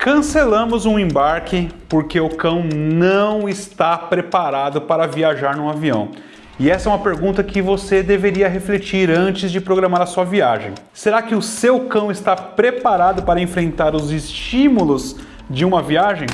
Cancelamos um embarque porque o cão não está preparado para viajar num avião. E essa é uma pergunta que você deveria refletir antes de programar a sua viagem. Será que o seu cão está preparado para enfrentar os estímulos de uma viagem?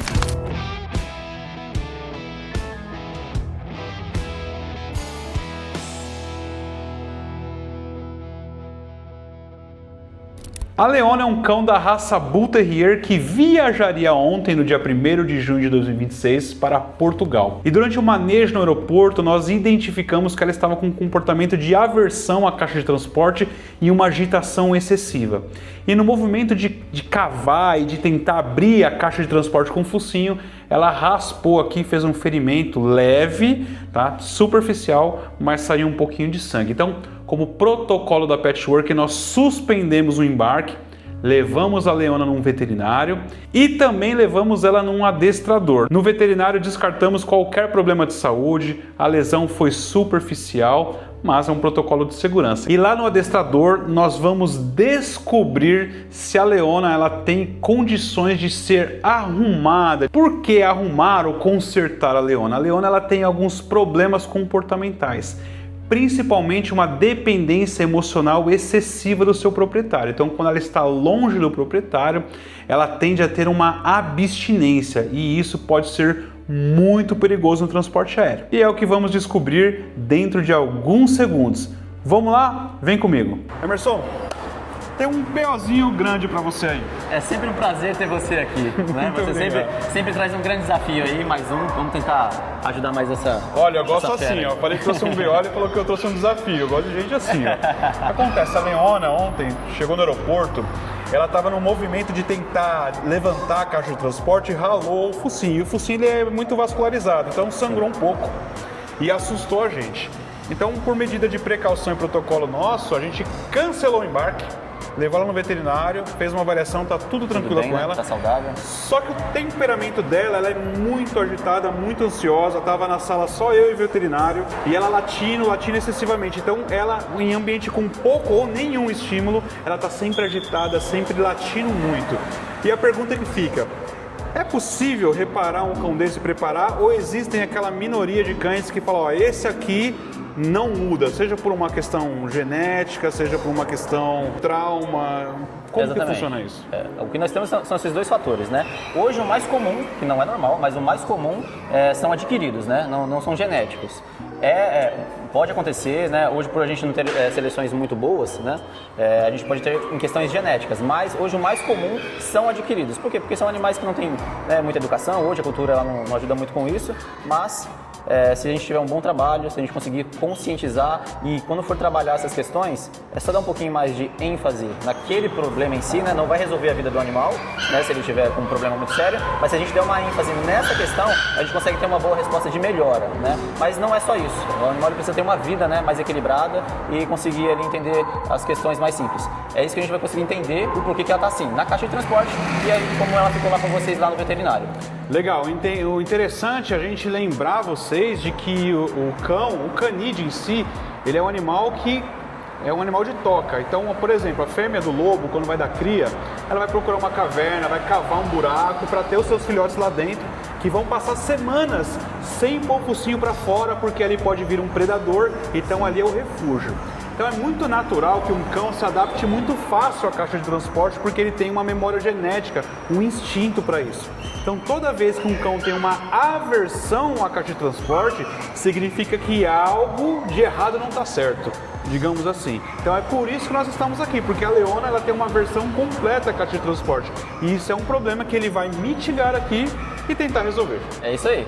A Leona é um cão da raça Bull Terrier que viajaria ontem, no dia 1º de junho de 2026, para Portugal. E durante o manejo no aeroporto, nós identificamos que ela estava com um comportamento de aversão à caixa de transporte e uma agitação excessiva. E no movimento de cavar e de tentar abrir a caixa de transporte com o focinho, ela raspou aqui, fez um ferimento leve, tá? Superficial, mas saiu um pouquinho de sangue. Então, como protocolo da Petchwork, nós suspendemos o embarque, levamos a Leona num veterinário e também levamos ela num adestrador. No veterinário descartamos qualquer problema de saúde, a lesão foi superficial, mas é um protocolo de segurança. E lá no adestrador nós vamos descobrir se a Leona ela tem condições de ser arrumada. Por que arrumar ou consertar a Leona? A Leona ela tem alguns problemas comportamentais, principalmente uma dependência emocional excessiva do seu proprietário. Então, quando ela está longe do proprietário, ela tende a ter uma abstinência e isso pode ser muito perigoso no transporte aéreo. E é o que vamos descobrir dentro de alguns segundos. Vamos lá? Vem comigo. Emerson, tem um BOzinho grande para você aí. É sempre um prazer ter você aqui, né? Você sempre traz um grande desafio aí, mais um. Vamos tentar ajudar mais essa. Olha, eu gosto assim, ó. Falei que trouxe um BO, ele falou que eu trouxe um desafio. Eu gosto de gente assim, ó. Acontece, a Leona ontem chegou no aeroporto, ela estava no movimento de tentar levantar a caixa de transporte e ralou o focinho. E o focinho ele é muito vascularizado, então sangrou um pouco e assustou a gente. Então, por medida de precaução e protocolo nosso, a gente cancelou o embarque, levou ela no veterinário, fez uma avaliação, tá tudo tranquilo bem, com né? ela. Tá saudável. Só que o temperamento dela, ela é muito agitada, muito ansiosa. Tava na sala só eu e o veterinário e ela latindo excessivamente. Então ela, em ambiente com pouco ou nenhum estímulo, ela tá sempre agitada, sempre latindo muito. E a pergunta que fica: é possível reparar um cão desse e preparar? Ou existem aquela minoria de cães que falam, ó, esse aqui não muda, seja por uma questão genética, seja por uma questão trauma? Como Exatamente. que funciona isso? O que nós temos são esses dois fatores, né? Hoje o mais comum, que não é normal, mas o mais comum são adquiridos, né? Não são genéticos. Pode acontecer, né? Hoje, por a gente não ter seleções muito boas, né? A gente pode ter em questões genéticas, mas hoje o mais comum são adquiridos. Por quê? Porque são animais que não têm muita educação, hoje a cultura ela não ajuda muito com isso, mas se a gente tiver um bom trabalho, se a gente conseguir conscientizar e quando for trabalhar essas questões, é só dar um pouquinho mais de ênfase naquele problema em si, né? Não vai resolver a vida do animal, né? Se ele tiver com um problema muito sério, mas se a gente der uma ênfase nessa questão, a gente consegue ter uma boa resposta de melhora, né? Mas não é só isso, o animal precisa ter uma vida, né, mais equilibrada e conseguir ali entender as questões mais simples. É isso que a gente vai conseguir entender o porquê que ela está assim, na caixa de transporte e aí como ela ficou lá com vocês lá no veterinário. Legal, o interessante é a gente lembrar vocês de que o canídeo em si, ele é um animal que é um animal de toca. Então, por exemplo, a fêmea do lobo, quando vai dar cria, ela vai procurar uma caverna, vai cavar um buraco para ter os seus filhotes lá dentro, que vão passar semanas sem pôr o focinho para fora, porque ali pode vir um predador, então ali é o refúgio. Então é muito natural que um cão se adapte muito fácil à caixa de transporte, porque ele tem uma memória genética, um instinto para isso. Então toda vez que um cão tem uma aversão à caixa de transporte, significa que algo de errado não está certo, digamos assim. Então é por isso que nós estamos aqui, porque a Leona ela tem uma aversão completa à caixa de transporte. E isso é um problema que ele vai mitigar aqui e tentar resolver. É isso aí,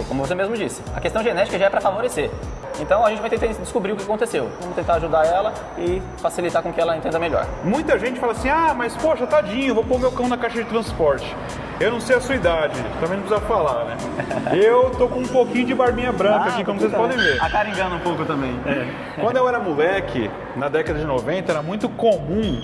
como você mesmo disse. A questão genética já é para favorecer. Então a gente vai tentar descobrir o que aconteceu. Vamos tentar ajudar ela e facilitar com que ela entenda melhor. Muita gente fala assim, mas poxa, tadinho, vou pôr meu cão na caixa de transporte. Eu não sei a sua idade, também não precisa falar, né? Eu tô com um pouquinho de barbinha branca aqui, como vocês podem ver. A cara engana um pouco também. Quando eu era moleque, na década de 90, era muito comum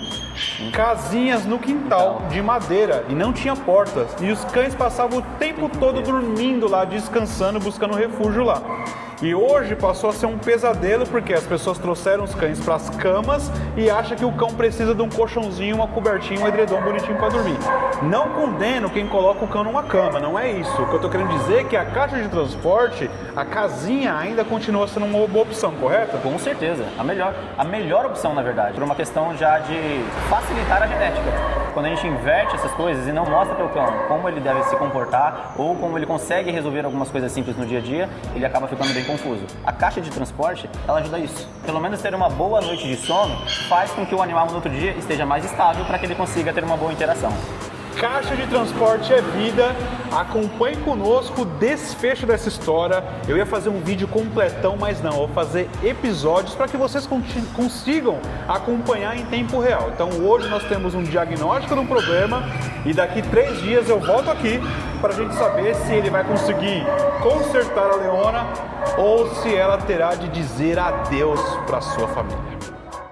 casinhas no quintal de madeira e não tinha portas. E os cães passavam o tempo todo dormindo lá, descansando, buscando refúgio lá. E hoje passou a ser um pesadelo porque as pessoas trouxeram os cães para as camas e acham que o cão precisa de um colchãozinho, uma cobertinha, um edredom bonitinho para dormir. Não condeno quem coloca o cão numa cama, não é isso. O que eu estou querendo dizer é que a caixa de transporte, a casinha ainda continua sendo uma boa opção, correto? Com certeza, a melhor opção, na verdade, por uma questão já de facilitar a genética. Quando a gente inverte essas coisas e não mostra para o cão como ele deve se comportar ou como ele consegue resolver algumas coisas simples no dia a dia, ele acaba ficando bem confuso. A caixa de transporte, ela ajuda isso. Pelo menos ter uma boa noite de sono faz com que o animal no outro dia esteja mais estável para que ele consiga ter uma boa interação. Caixa de transporte é vida. Acompanhe conosco o desfecho dessa história. Eu ia fazer um vídeo completão, mas não, eu vou fazer episódios para que vocês consigam acompanhar em tempo real. Então hoje nós temos um diagnóstico de um problema e daqui 3 dias eu volto aqui para a gente saber se ele vai conseguir consertar a Leona ou se ela terá de dizer adeus para sua família.